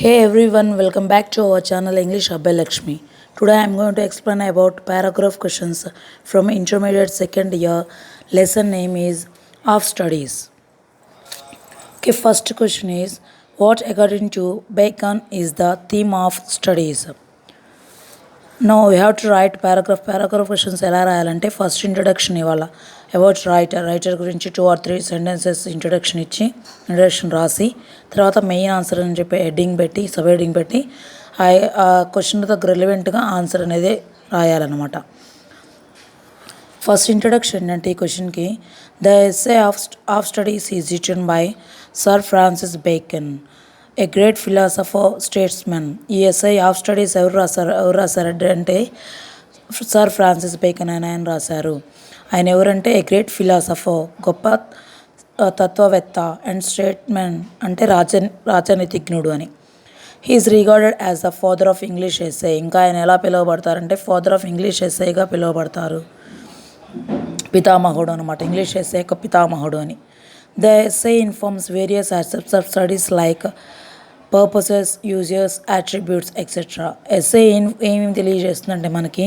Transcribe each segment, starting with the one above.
Hey everyone, welcome back to our channel English Abhay Lakshmi. Today I am going to explain about paragraph questions from intermediate second year. Lesson name is of studies. Okay, first question is what according to Bacon is the theme of studies? Now we have to write paragraph questions ఎలా రాయాలంటే first introduction ఇవ్వాల about writer గురించి 2 or 3 sentences introduction రాసి తర్వాత main answer అని చెప్పి heading పెట్టి sub heading పెట్టి ఆ క్వశ్చన్ దగ్గర రిలవెంట్గా ఆన్సర్ అనేది రాయాలన్నమాట. ఫస్ట్ ఇంట్రడక్షన్ ఏంటంటే ఈ క్వశ్చన్కి the essay of studies is written by sir Francis bacon, a great philosopher statesmen. ఈ ఎస్ఐ ఆఫ్ స్టడీస్ ఎవరు రాశారు అంటే సర్ ఫ్రాన్సిస్ బేకన్ ఆయన రాశారు. ఆయన ఎవరంటే ఏ గ్రేట్ ఫిలాసఫర్, గొప్ప తత్వవేత్త, అండ్ స్టేట్మెన్ అంటే రాజనీతిజ్ఞుడు అని. He is regarded as the father of English essay. ఇంకా ఆయన ఎలా పిలువబడతారంటే ఫాదర్ ఆఫ్ ఇంగ్లీష్ ఎస్ఐగా పిలువబడతారు, పితామహుడు అనమాట, ఇంగ్లీష్ ఎస్ఐ యొక్క పితామహుడు అని. The essay informs various aspects of studies like purposes, uses, attributes etcetera. Essay ఏమేమి తెలియజేస్తుందంటే మనకి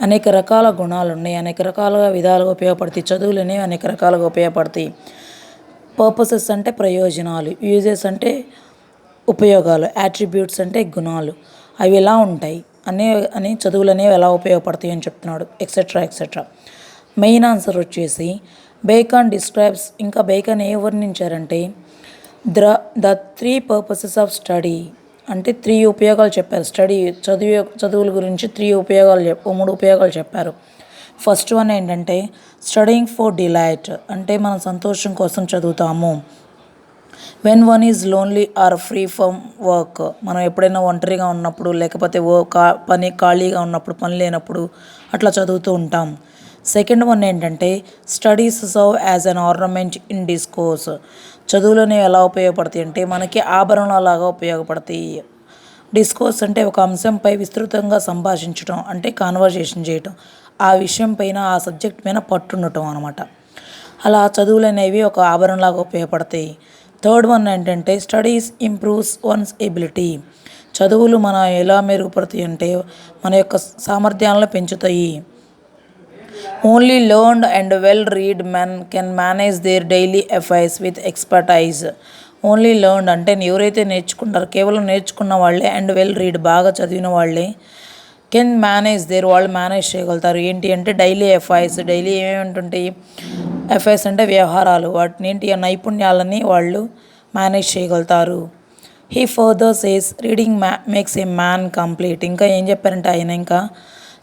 అనేక రకాల గుణాలు ఉన్నాయి, అనేక రకాల విధాలుగా ఉపయోగపడతాయి, చదువులు అనేవి అనేక రకాలుగా ఉపయోగపడతాయి. పర్పసెస్ అంటే ప్రయోజనాలు, యూజెస్ అంటే ఉపయోగాలు, అట్రిబ్యూట్స్ అంటే గుణాలు, అవి ఎలా ఉంటాయి అని చదువులు అనేవి ఎలా ఉపయోగపడతాయి అని చెప్తున్నాడు, ఎక్సెట్రా ఎక్సెట్రా. మెయిన్ ఆన్సర్ వచ్చేసి బేకన్ డిస్క్రైబ్స్, ఇంకా బేకన్ ఏ వర్ణించారంటే ద 3 purposes ఆఫ్ స్టడీ అంటే 3 ఉపయోగాలు చెప్పారు. చదువుల గురించి 3 ఉపయోగాలు చెప్పారు. ఫస్ట్ వన్ ఏంటంటే స్టడీయింగ్ ఫర్ డిలైట్, అంటే మనం సంతోషం కోసం చదువుతాము. When one is lonely or free from work, మనం ఎప్పుడైనా ఒంటరిగా ఉన్నప్పుడు లేకపోతే ఖాళీగా ఉన్నప్పుడు, పని లేనప్పుడు అట్లా చదువుతూ ఉంటాం. సెకండ్ వన్ ఏంటంటే studies serve as an ornament in discourse, చదువులోనే ఎలా ఉపయోగపడతాయి అంటే మనకి ఆభరణలాగా ఉపయోగపడతాయి. డిస్కోర్స్ అంటే ఒక అంశంపై విస్తృతంగా సంభాషించడం, అంటే కాన్వర్జేషన్ చేయటం, ఆ విషయం పైన ఆ సబ్జెక్ట్ పైన పట్టుండటం అనమాట. అలా చదువులు అనేవి ఒక ఆభరణలాగా ఉపయోగపడతాయి. థర్డ్ వన్ ఏంటంటే స్టడీస్ ఇంప్రూవ్స్ వన్స్ ఎబిలిటీ, చదువులు మన ఎలా మెరుగుపడతాయి అంటే మన యొక్క సామర్థ్యాలను పెంచుతాయి. Only learned and well read men can manage their daily affairs with expertise. Only learned అంటే ఎవరైతే నేర్చుకుంటారో కేవలం నేర్చుకున్న వాళ్ళే, అండ్ వెల్ రీడ్ బాగా చదివిన వాళ్ళే, కెన్ మేనేజ్ వాళ్ళు మేనేజ్ చేయగలుగుతారు. ఏంటి అంటే డైలీ అఫైర్స్, డైలీ ఏమేమింటుంటాయి అఫైర్స్ అంటే వ్యవహారాలు, వాటిని ఏంటి ఆ నైపుణ్యాలని వాళ్ళు మేనేజ్ చేయగలుగుతారు. He further says reading makes A man complete, ఇంకా ఏం చెప్పారంటే ఆయన ఇంకా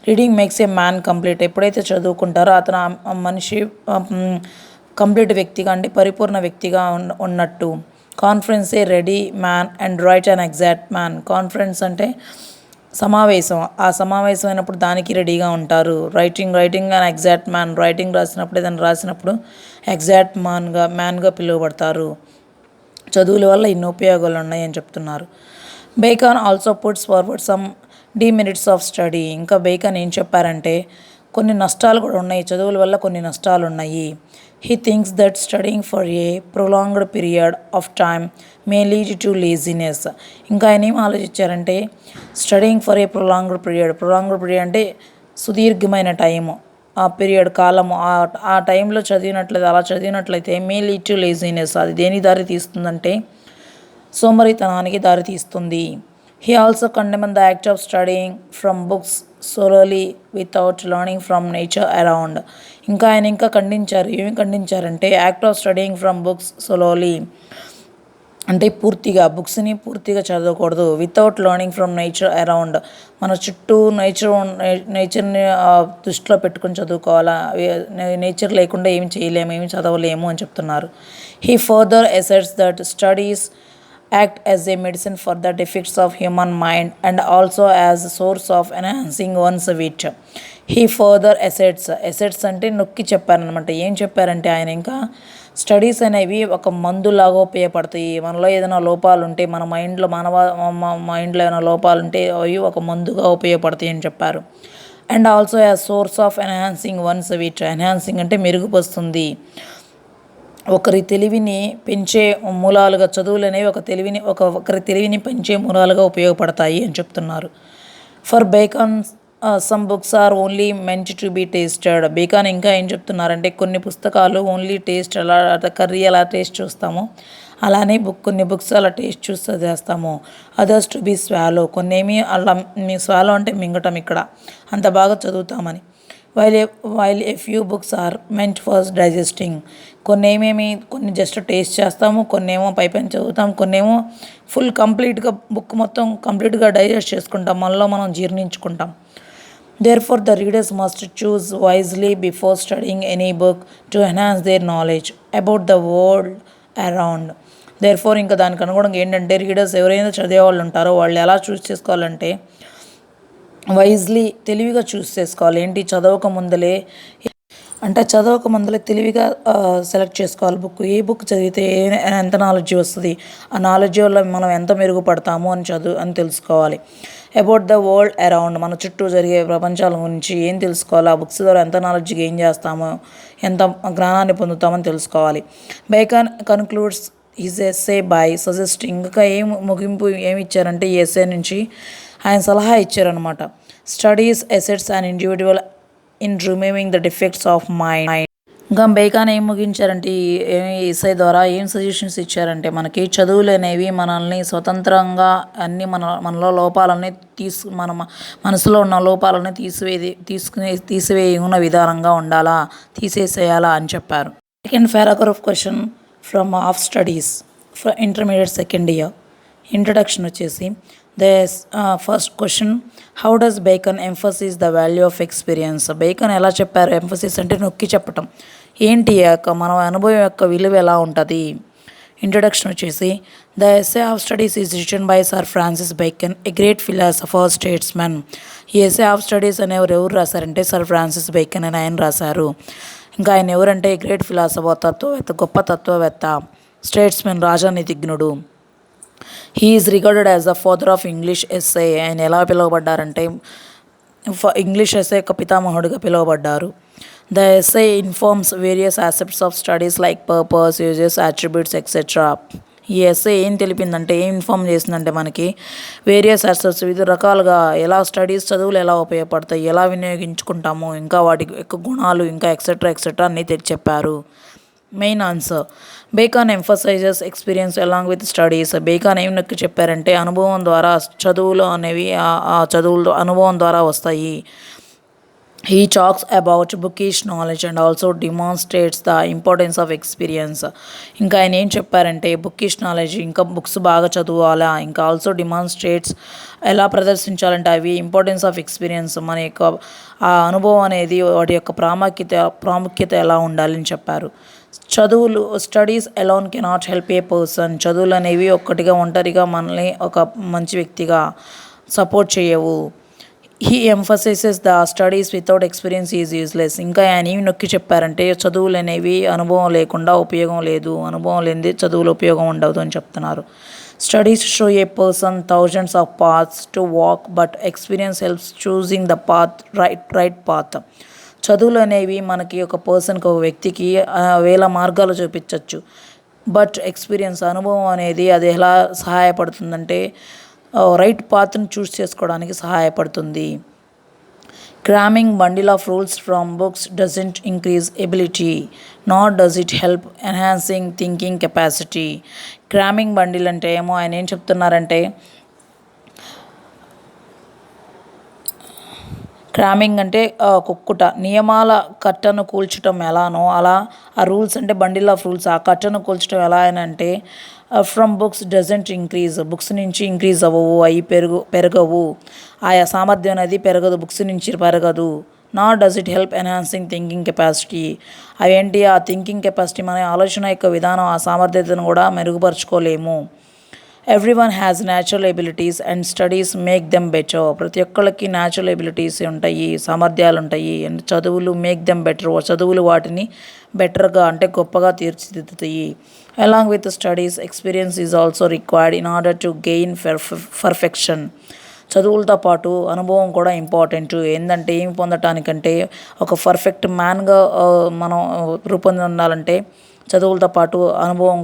రీడింగ్ మేక్స్ ఏ మ్యాన్ కంప్లీట్, ఎప్పుడైతే చదువుకుంటారో అతను ఆ మనిషి కంప్లీట్ వ్యక్తిగా అంటే పరిపూర్ణ వ్యక్తిగా ఉన్నట్టు. Conference A ready man and right and exact man. Conference అంటే సమావేశం, ఆ సమావేశం అయినప్పుడు దానికి రెడీగా ఉంటారు. Writing and exact man, writing రాసినప్పుడు ఏదైనా రాసినప్పుడు ఎగ్జాక్ట్ మ్యాన్గా పిలువబడతారు. చదువుల వల్ల ఇన్ని ఉపయోగాలు ఉన్నాయని చెప్తున్నారు. Bacon also puts forward some demerits of study, ఇంకా బేకన్ ఏం చెప్పారంటే కొన్ని నష్టాలు కూడా ఉన్నాయి, చదువుల వల్ల కొన్ని నష్టాలు ఉన్నాయి. He thinks that studying for a prolonged period of time may lead to laziness. ఇంకా ఆయన ఏం ఆలోచించారంటే studying for a prolonged period అంటే సుదీర్ఘమైన టైము, ఆ పీరియడ్ కాలము, ఆ టైంలో అలా చదివినట్లయితే మే లీడ్ టు లేజినెస్, అది దేనికి దారి తీస్తుందంటే సోమరితనానికి దారి తీస్తుంది. He also condemned the act of studying from books solely without learning from nature around. ఇంకా ఆయన ఏమి ఖండించారంటే act of studying from books solely అంటే బుక్స్ని పూర్తిగా చదవకూడదు. Without learning from nature around, మన చుట్టూ నేచర్ని దృష్టిలో పెట్టుకొని చదువుకోవాలా, నేచర్ లేకుండా ఏమి చేయలేము, ఏమి చదవలేము అని చెప్తున్నారు. He further assets that studies act as a medicine for the defects of human mind and also as a source of enhancing one's wit. He further assets అంటే నొక్కి చెప్పారనమాట. ఏం చెప్పారంటే ఆయన ఇంకా స్టడీస్ అనేవి ఒక మందులాగా ఉపయోగపడతాయి. మనలో ఏదైనా లోపాలు ఉంటే మన మైండ్లో ఏమైనా లోపాలు ఉంటే అవి ఒక మందుగా ఉపయోగపడతాయి అని చెప్పారు. And also as source of enhancing one's wit, enhancing అంటే మెరుగుపరుస్తుంది, ఒకరి తెలివిని పెంచే మూలాలుగా చదువులనేవి ఒకరి తెలివిని పెంచే మూలాలుగా ఉపయోగపడతాయి అని చెప్తున్నారు. For Bacon some books are only meant to be tasted. Bacon ఇంకా ఏం చెప్తున్నారంటే కొన్ని పుస్తకాలు ఓన్లీ టేస్ట్ ఎలా కర్రీ ఎలా టేస్ట్ చూస్తామో అలానే కొన్ని బుక్స్ అలా టేస్ట్ చూస్తూ చేస్తాము. అదర్స్ టు బీ స్వాలో, కొన్ని ఏమి అలా స్వాలో అంటే మింగటం ఇక్కడ అంత బాగా చదువుతామని. While a few books are meant for digesting. కొన్ని జస్ట్ టేస్ట్ చేస్తాము, కొన్ని ఏమో పైపైన చదువుతాం, కొన్ని ఏమో కంప్లీట్గా బుక్ మొత్తం కంప్లీట్గా డైజెస్ట్ చేసుకుంటాం, మనలో మనం జీర్ణించుకుంటాం. Therefore, the readers must choose wisely before studying any book to enhance their knowledge about the world around. Therefore ఇంకా దానికి అనుగుణంగా ఏంటంటే రీడర్స్ ఎవరైనా చదివే వాళ్ళు ఉంటారో వాళ్ళు ఎలా చూస్ చేసుకోవాలంటే వైజ్లీ తెలివిగా చూస్ చేసుకోవాలి. ఏంటి చదవక ముందలే తెలివిగా సెలెక్ట్ చేసుకోవాలి బుక్. ఏ బుక్ చదివితే ఎంత నాలెడ్జ్ వస్తుంది, ఆ నాలెడ్జ్ వల్ల మనం ఎంత మెరుగుపడతాము అని తెలుసుకోవాలి. అబౌట్ ద వరల్డ్ అరౌండ్, మన చుట్టూ జరిగే ప్రపంచాల గురించి ఏం తెలుసుకోవాలి, ఆ బుక్స్ ద్వారా ఎంత నాలెడ్జ్ గెయిన్ చేస్తామో, ఎంత జ్ఞానాన్ని పొందుతామని తెలుసుకోవాలి. Bacon concludes is essay by suggesting, ఇంకా ముగింపు ఏమి ఇచ్చారంటే ఈ ఎస్సే నుంచి ఆయన సలహా ఇచ్చారనమాట. Studies assets and individual in removing the defects of mind. ఇంకా బేకాన్ ఏం ముగించారంటే ఈ ఎస్ఐ ద్వారా ఏం సజెషన్స్ ఇచ్చారంటే మనకి చదువులు అనేవి మనల్ని స్వతంత్రంగా అన్ని మనలో లోపాలని మన మనసులో ఉన్న లోపాలని తీసివేయున్న విధానంగా ఉండాలా, తీసేసేయాలా అని చెప్పారు. Second paragraph question from of studies for intermediate second year. Introduction వచ్చేసి first question, how does Bacon emphasis the value of experience. Bacon ఎలా చెప్పారు, ఎంఫసిస్ అంటే నొక్కి చెప్పటం, ఏంటి మన అనుభవం యొక్క విలువ ఎలా ఉంటుంది. ఇంట్రడక్షన్ వచ్చేసి the essay of studies is written by sir Francis bacon, a great philosopher statesmen. ఈ ఎస్సే ఆఫ్ స్టడీస్ అనేవారు ఎవరు రాశారంటే సర్ ఫ్రాన్సిస్ బేకన్ అని ఆయన రాశారు. ఇంకా ఆయన ఎవరంటే గ్రేట్ ఫిలాసఫర్, గొప్ప తత్వవేత్త, స్టేట్స్మెన్ రాజనీతిజ్ఞుడు. He is recorded as the father of English essay. ఆయన ఎలా పిలువబడ్డారంటే ఇంగ్లీష్ ఎస్సే యొక్క పితామహుడిగా పిలువబడ్డారు. The essay informs various aspects of studies like purpose, uses, attributes etcetera. ఈ ఎస్సే ఏం తెలిపిందంటే ఏం ఇన్ఫార్మ్ చేసిందంటే మనకి వేరియస్ ఆస్పెక్ట్స్ వివిధ రకాలుగా ఎలా చదువులు ఎలా ఉపయోగపడతాయి, ఎలా వినియోగించుకుంటాము, ఇంకా వాటి యొక్క గుణాలు, ఇంకా ఎక్సెట్రా అన్నీ చెప్పారు. Main answer, Bacon emphasises experience along with studies. Bacon ఏం నొక్కి చెప్పారంటే అనుభవం ద్వారా చదువులు అనేవి చదువులు అనుభవం ద్వారా వస్తాయి. He talks about bookish knowledge and also demonstrates the importance of experience. ఇంకా ఆయన ఏం చెప్పారంటే బుకిష్ నాలెడ్జ్, ఇంకా బుక్స్ బాగా చదవాలా, ఇంకా ఆల్సో డిమాన్స్ట్రేట్స్ ఎలా ప్రదర్శించాలంటే అవి ఇంపార్టెన్స్ ఆఫ్ ఎక్స్పీరియన్స్, మన యొక్క ఆ అనుభవం అనేది వాటి యొక్క ప్రాముఖ్యత ఎలా ఉండాలని చెప్పారు. Studies alone cannot help a person. చదువులు అనేవి ఒంటరిగా మనల్ని ఒక మంచి వ్యక్తిగా సపోర్ట్ చేయవు. He emphasises the studies without experience is useless. ఇంకా ఆయన ఏమి నొక్కి చెప్పారంటే చదువులు అనేవి అనుభవం లేకుండా ఉపయోగం లేదు, అనుభవం లేనిది చదువులు ఉపయోగం ఉండదు అని చెప్తున్నారు. Studies show A person thousands of paths to walk, but experience helps choosing the path right path. చదువులు అనేవి మనకి ఒక వ్యక్తికి వేల మార్గాలు చూపించవచ్చు, బట్ ఎక్స్పీరియన్స్ అనుభవం అనేది అది ఎలా సహాయపడుతుందంటే రైట్ పాత్ని చూస్ చేసుకోవడానికి సహాయపడుతుంది. Cramming bundle of rules from books doesn't increase ability, not does it help enhancing thinking capacity. Cramming bundle అంటే ఏమో ఆయన ఏం చెప్తున్నారంటే క్రామింగ్ అంటే కుక్కుట, నియమాల కట్టను కూల్చడం ఎలానో అలా ఆ రూల్స్ అంటే బండిల్ ఆఫ్ రూల్స్, ఆ కట్టను కూల్చడం ఎలా అని అంటే from books doesn't increase, books నుంచి ఇంక్రీజ్ అవ్వవు, అవి పెరగవు, ఆయా సామర్థ్యం అనేది పెరగదు, బుక్స్ నుంచి పెరగదు. Not does it help enhancing thinking capacity, అవేంటి ఆ థింకింగ్ కెపాసిటీ మన ఆలోచన యొక్క విధానం ఆ సామర్థ్యతను కూడా మెరుగుపరుచుకోలేము. Everyone has natural abilities and studies make them better. ప్రతి ఒక్కళ్ళకి న్యాచురల్ ఎబిలిటీస్ ఉంటాయి, సామర్థ్యాలు ఉంటాయి, అండ్ చదువులు మేక్ దెమ్ బెటర్, చదువులు వాటిని బెటర్గా అంటే గొప్పగా తీర్చిదిద్దుతాయి. Along with studies experience is also required in order to gain perfection. చదువులతో పాటు అనుభవం కూడా ఇంపార్టెంట్. ఏంటంటే ఏమి పొందటానికంటే ఒక పర్ఫెక్ట్ మ్యాన్గా మనం రూపొందాలంటే చదువులతో పాటు అనుభవం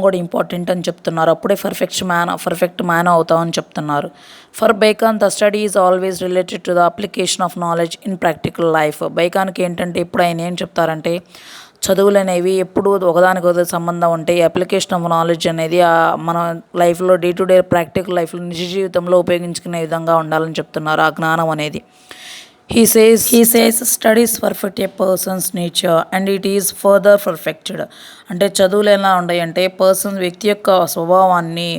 కూడా ఇంపార్టెంట్ అని చెప్తున్నారు. అప్పుడే పర్ఫెక్ట్ మ్యాన్ అవుతామని చెప్తున్నారు. For Bacon the study is always related to the application of knowledge in practical life. బేకాన్కి ఏంటంటే ఇప్పుడు ఆయన ఏం చెప్తారంటే చదువులు అనేవి ఎప్పుడు ఒకదానికొకటి సంబంధం ఉంటాయి. అప్లికేషన్ ఆఫ్ నాలెడ్జ్ అనేది మన లైఫ్లో డే టు డే ప్రాక్టికల్ లైఫ్లో నిజ జీవితంలో ఉపయోగించుకునే విధంగా ఉండాలని చెప్తున్నారు ఆ జ్ఞానం అనేది. He says studies perfect a person's nature and it is further perfected. అంటే చదువులు ఎలా ఉంటాయి అంటే వ్యక్తి యొక్క స్వభావాన్ని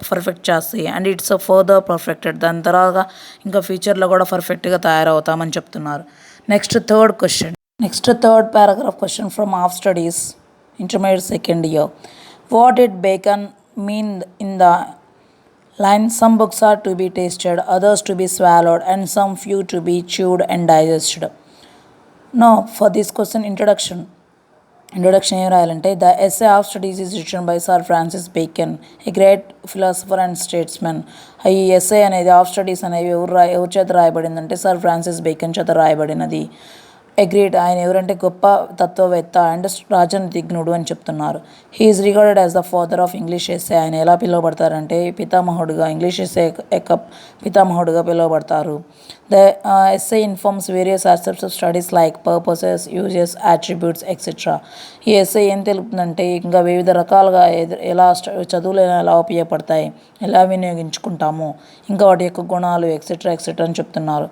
పర్ఫెక్ట్ చేస్తాయి. అండ్ ఇట్స్ ఫర్దర్ పర్ఫెక్టెడ్, దాని తర్వాత ఇంకా ఫ్యూచర్లో కూడా పర్ఫెక్ట్గా తయారవుతామని చెప్తున్నారు. Next third paragraph question from half studies intermediate second year. What did bacon mean in the line? Some books are to be tasted, others to be swallowed, and some few to be chewed and digested. Now, for this question, introduction ఏం రాయాలంటే the essay of studies is written by sir Francis bacon, a great philosopher and statesmen. ఈ essay అనేది of studies అనేవి ఎవరి చేత రాయబడిందంటే sir Francis bacon చేత రాయబడినది. Agreed, ఆయన ఎవరంటే గొప్ప తత్వవేత్త అండ్ రాజనీతిజ్ఞుడు అని చెప్తున్నారు. He is regarded as the father of English essay. ఆయన ఎలా పిలువబడతారంటే ఇంగ్లీష్ ఎస్సే యొక్క పితామహుడుగా పిలువబడతారు. The essay informs various aspects of studies like purposes, uses, attributes etcetera. ఈ ఎస్సే ఏం తెలుపుతుందంటే ఇంకా వివిధ రకాలుగా చదువులు ఎలా ఉపయోగపడతాయి, ఎలా వినియోగించుకుంటాము, ఇంకా వాటి యొక్క గుణాలు ఎక్సెట్రా అని చెప్తున్నారు.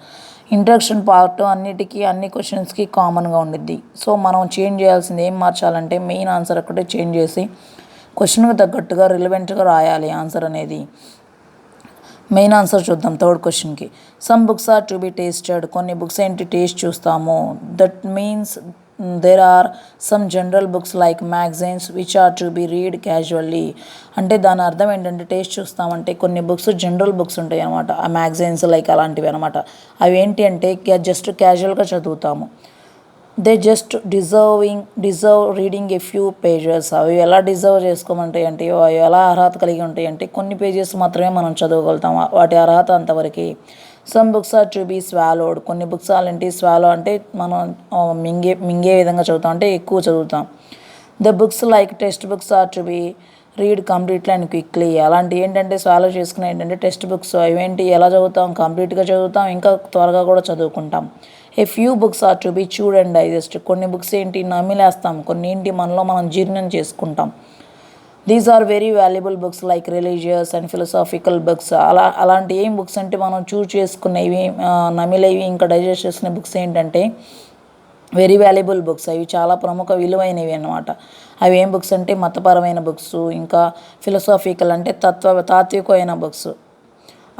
ఇంట్రడక్షన్ పార్ట్ అన్ని క్వశ్చన్స్కి కామన్గా ఉండిద్ది. సో మనం చేంజ్ చేయాల్సింది ఏం మార్చాలంటే మెయిన్ ఆన్సర్ ఒకటే చేంజ్ చేసి క్వశ్చన్కి తగ్గట్టుగా రిలవెంట్గా రాయాలి ఆన్సర్ అనేది. మెయిన్ ఆన్సర్ చూద్దాం థర్డ్ క్వశ్చన్కి. Some books are to be tasted, కొన్ని బుక్స్ ఏంటి టేస్ట్ చూస్తాము. That means there are some general books like magazines which are to be read casually. అంటే దాని అర్థం ఏంటంటే టేస్ట్ చూస్తామంటే కొన్ని బుక్స్ జనరల్ బుక్స్ ఉంటాయి అనమాట, ఆ మ్యాగజైన్స్ లైక్ అలాంటివి అనమాట. అవి ఏంటి అంటే జస్ట్ క్యాజువల్గా చదువుతాము. They just deserve reading a few pages. అవి ఎలా డిజర్వ్ చేసుకోమంటాయి అంటే అవి ఎలా అర్హత కలిగి ఉంటాయి అంటే కొన్ని పేజెస్ మాత్రమే మనం చదవగలుగుతాం, వాటి అర్హత అంతవరకు. Some books are to be swallowed, కొన్ని బుక్స్ అలాంటి స్వాలో అంటే మనం మింగే విధంగా చదువుతాం, అంటే ఎక్కువ చదువుతాం. The books like text books are to be read completely and quickly. అలాంటి ఏంటంటే స్వాలో చేసుకునే ఏంటంటే టెక్స్ట్ బుక్స్, అవేంటి ఎలా చదువుతాం, కంప్లీట్గా చదువుతాం, ఇంకా త్వరగా కూడా చదువుకుంటాం. A few books are to be chewed and digest, కొన్ని బుక్స్ ఏంటి నమిలేస్తాం, కొన్ని ఏంటి మనలో మనం జీర్ణం చేసుకుంటాం. These are very valuable books like religious and philosophical books. అలాంటి ఏం బుక్స్ అంటే మనం చూస్ చేసుకునేవి, నమిలేవి, ఇంకా డైజెస్ట్ చేసుకునే బుక్స్ ఏంటంటే వెరీ వాల్యుబుల్ బుక్స్, అవి చాలా ప్రముఖ విలువైనవి అన్నమాట. అవి ఏం బుక్స్ అంటే మతపరమైన బుక్స్, ఇంకా ఫిలసాఫికల్ అంటే తాత్వికమైన బుక్స్,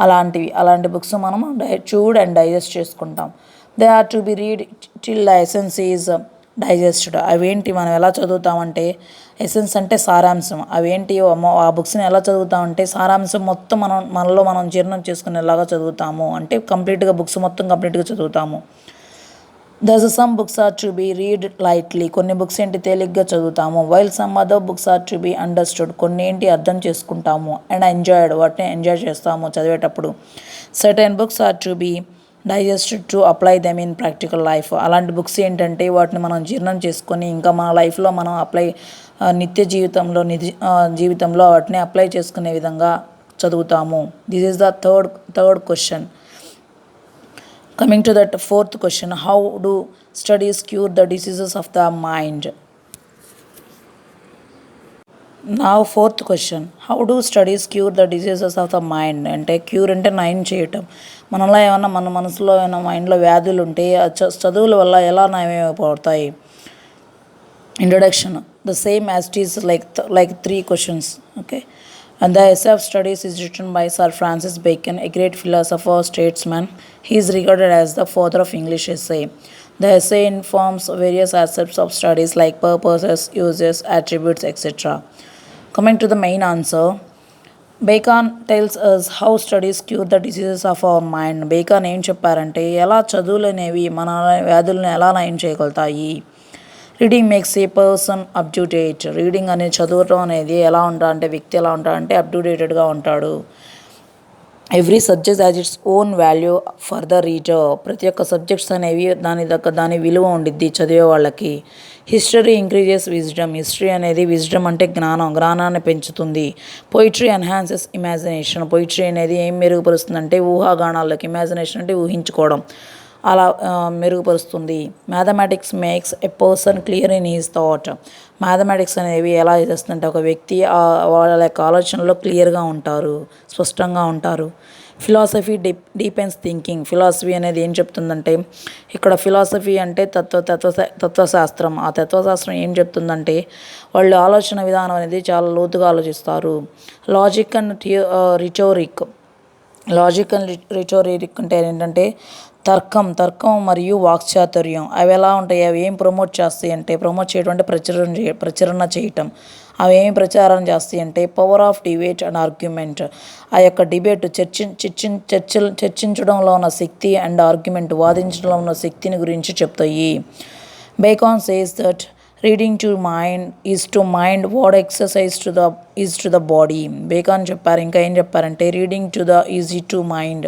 అలాంటి బుక్స్ మనం చూడ్ అండ్ డైజెస్ట్ చేసుకుంటాం. They are to be read till the essence is digested. అవేంటి మనం ఎలా చదువుతామంటే ఎసెన్స్ అంటే సారాంశం, అవేంటి ఆ బుక్స్ని ఎలా చదువుతామంటే సారాంశం మొత్తం మనలో మనం జీర్ణం చేసుకునేలాగా చదువుతాము, అంటే బుక్స్ మొత్తం కంప్లీట్గా చదువుతాము. Thus some books are to be read lightly, కొన్ని బుక్స్ ఏంటి తేలిగ్గా చదువుతాము. While some other books are to be understood, కొన్ని ఏంటి అర్థం చేసుకుంటాము. అండ్ ఎంజాయ్డ్, వాటిని ఎంజాయ్ చేస్తాము చదివేటప్పుడు. Certain books are to be digested to apply them in practical life, అలాంటి బుక్స్ ఏంటంటే వాటిని మనం జీర్ణం చేసుకొని ఇంకా మన లైఫ్లో మనం నిత్య జీవితంలో వాటిని అప్లై చేసుకునే విధంగా చదువుతాము. This is the third question. Coming to that fourth question, how do studies cure the diseases of the mind? Now fourth question, how do studies cure the diseases of the mind? అంటే cure అంటే నయం చేయటం. మనలో ఏమన్నా మన మనసులో ఏమైనా మైండ్లో వ్యాధులు ఉంటే చదువుల వల్ల ఎలా నయమైపోతాయి. Introduction, the same as it is like 3 questions, okay. And the essay of studies is written by Sir Francis Bacon, a great philosopher, statesman. He is regarded as the father of English essay. The essay informs various aspects of studies like purposes, uses, attributes, etc. Coming to the main answer, Bacon tells us how studies cure the diseases of our mind. Bacon ఏం చెప్పారంటే ఎలా చదువులు అనేవి మన వ్యాధులను ఎలా నయం చేయగలుగుతాయి. Reading makes a person up to date. Reading అనేది చదవటం అనేది ఎలా ఉంటాడంటే వ్యక్తి ఎలా ఉంటాడంటే అప్ టు డేటెడ్గా ఉంటాడు. Every subject has its own value for the reader. ప్రతి ఒక్క సబ్జెక్ట్స్ అనేవి దాని విలువ ఉండిద్ది చదివే వాళ్ళకి. History increases wisdom. హిస్టరీ అనేది విజ్డమ్ అంటే జ్ఞానాన్ని పెంచుతుంది. Poetry enhances imagination. పొయిట్రీ అనేది ఏం మెరుగుపరుస్తుందంటే ఊహాగానాల్లోకి. ఇమాజినేషన్ అంటే ఊహించుకోవడం, అలా మెరుగుపరుస్తుంది. Mathematics makes a person clear in his thought. Mathematics అనేవి ఎలా చేస్తుందంటే ఒక వ్యక్తి వాళ్ళ యొక్క ఆలోచనలో క్లియర్గా ఉంటారు, స్పష్టంగా ఉంటారు. Philosophy deepens thinking. ఫిలాసఫీ అనేది ఏం చెప్తుందంటే, ఇక్కడ ఫిలాసఫీ అంటే తత్వశాస్త్రం. ఆ తత్వశాస్త్రం ఏం చెప్తుందంటే వాళ్ళు ఆలోచన విధానం అనేది చాలా లోతుగా ఆలోచిస్తారు. Logic and rhetoric. Logic and rhetoric అంటే ఏంటంటే తర్కం మరియు వాక్చాతుర్యం. అవి ఎలా ఉంటాయి, అవి ఏం ప్రమోట్ చేస్తాయి అంటే, ప్రమోట్ చేయడం అంటే ప్రచురణ చేయటం. అవి ఏం ప్రచారం చేస్తాయి అంటే power of debate and argument. ఆ యొక్క డిబేట్ చర్చించడంలో ఉన్న శక్తి అండ్ ఆర్గ్యుమెంట్ వాదించడంలో ఉన్న శక్తిని గురించి చెప్తాయి. Bacon says that reading to mind what exercise to the body. Bacon చెప్పారు. ఇంకా ఏం చెప్పారంటే రీడింగ్ ఈజీ టు మైండ్.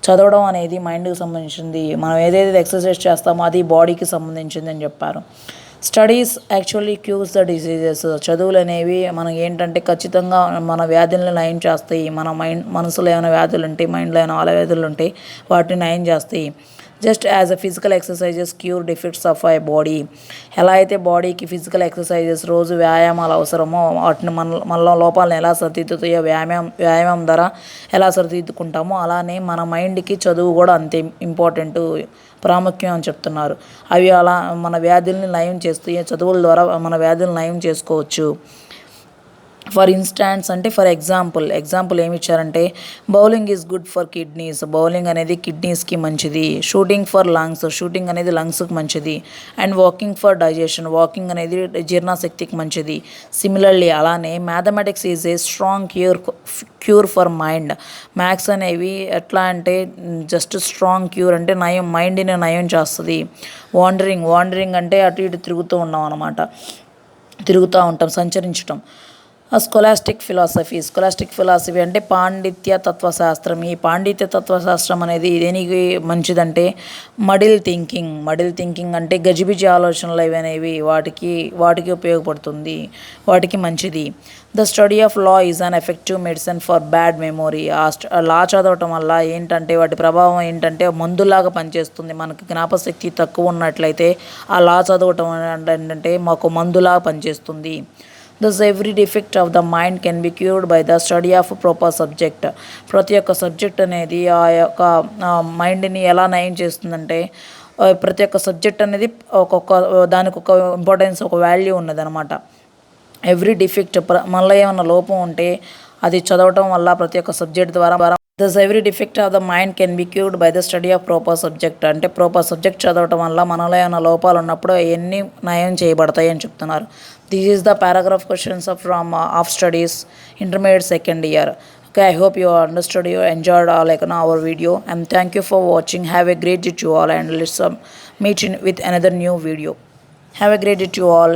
చదవడం అనేది మైండ్కి సంబంధించింది. మనం ఏదైతే ఎక్సర్సైజ్ చేస్తామో అది బాడీకి సంబంధించింది అని చెప్పారు. Studies actually cures the diseases. చదువులు అనేవి మనకి ఏంటంటే ఖచ్చితంగా మన వ్యాధులను నయం చేస్తాయి. మన మనసులో ఏమైనా వ్యాధులు ఉంటాయి, మైండ్లో ఏమైనా వ్యాధులు ఉంటాయి, వాటిని నయం చేస్తాయి. Just as a physical exercises cure defects of I body. ఎలా అయితే బాడీకి ఫిజికల్ ఎక్సర్సైజెస్ రోజు వ్యాయామాలు అవసరమో వాటిని మనలో లోపాలను ఎలా సరిదిద్దుతాయో వ్యాయామం ద్వారా ఎలా సరిదిద్దుకుంటామో అలానే మన మైండ్కి చదువు కూడా అంతే ఇంపార్టెంట్, ప్రాముఖ్యం అని చెప్తున్నారు. అవి అలా మన వ్యాధుల్ని నయం చేస్తాయి. చదువుల ద్వారా మన వ్యాధులను నయం చేసుకోవచ్చు. ఫర్ ఇన్స్టాన్స్ అంటే ఫర్ ఎగ్జాంపుల్ ఏమి ఇచ్చారంటే bowling is good for kidneys. Bowling అనేది కిడ్నీస్కి మంచిది. Shooting for lungs. షూటింగ్ అనేది లంగ్స్కి మంచిది. And walking for digestion. Walking అనేది జీర్ణశక్తికి మంచిది. సిమిలర్లీ అలానే mathematics is a strong cure for mind. Maths అనేవి ఎట్లా అంటే జస్ట్ స్ట్రాంగ్ క్యూర్ అంటే మైండ్ని నయం చేస్తుంది. వాండరింగ్ అంటే అటు ఇటు తిరుగుతూ ఉంటాం, సంచరించటం. స్కొలాస్టిక్ ఫిలాసఫీ అంటే పాండిత్య తత్వశాస్త్రం. ఈ పాండిత్య తత్వశాస్త్రం అనేది దేనికి మంచిదంటే మడిల్ థింకింగ్ అంటే గజిబిజి ఆలోచనలు ఇవనేవి వాటికి ఉపయోగపడుతుంది, వాటికి మంచిది. The study of law is an effective medicine for bad memory. Law చదవటం వల్ల ఏంటంటే వాటి ప్రభావం ఏంటంటే మందులాగా పనిచేస్తుంది. మనకి జ్ఞాపశక్తి తక్కువ ఉన్నట్లయితే ఆ లా చదవటం ఏంటంటే మాకు మందులాగా పనిచేస్తుంది. Thus, every defect of the mind can be cured by the study of a proper subject. ప్రతి ఒక్క సబ్జెక్ట్ అనేది ఆ యొక్క మైండ్ని ఎలా నయం చేస్తుందంటే ప్రతి ఒక్క సబ్జెక్ట్ అనేది దానికి ఒక ఇంపార్టెన్స్, ఒక వాల్యూ ఉన్నదనమాట. ఎవ్రీ డిఫెక్ట్ మనలో ఏమైనా లోపం ఉంటే అది చదవటం వల్ల ప్రతి ఒక్క సబ్జెక్ట్ ద్వారా Thus, every defect of the mind can be cured by the study of proper subject. అంటే ప్రాపర్ సబ్జెక్ట్ చదవటం వల్ల మనలో ఏమైనా లోపాలు ఉన్నప్పుడు అవన్నీ నయం చేయబడతాయి అని చెప్తున్నారు. This is the paragraph questions of studies intermediate second year. Okay, I hope you understood, you enjoyed our video, and thank you for watching. Have a great day to all, and let's meet with another new video. Have a great day to all.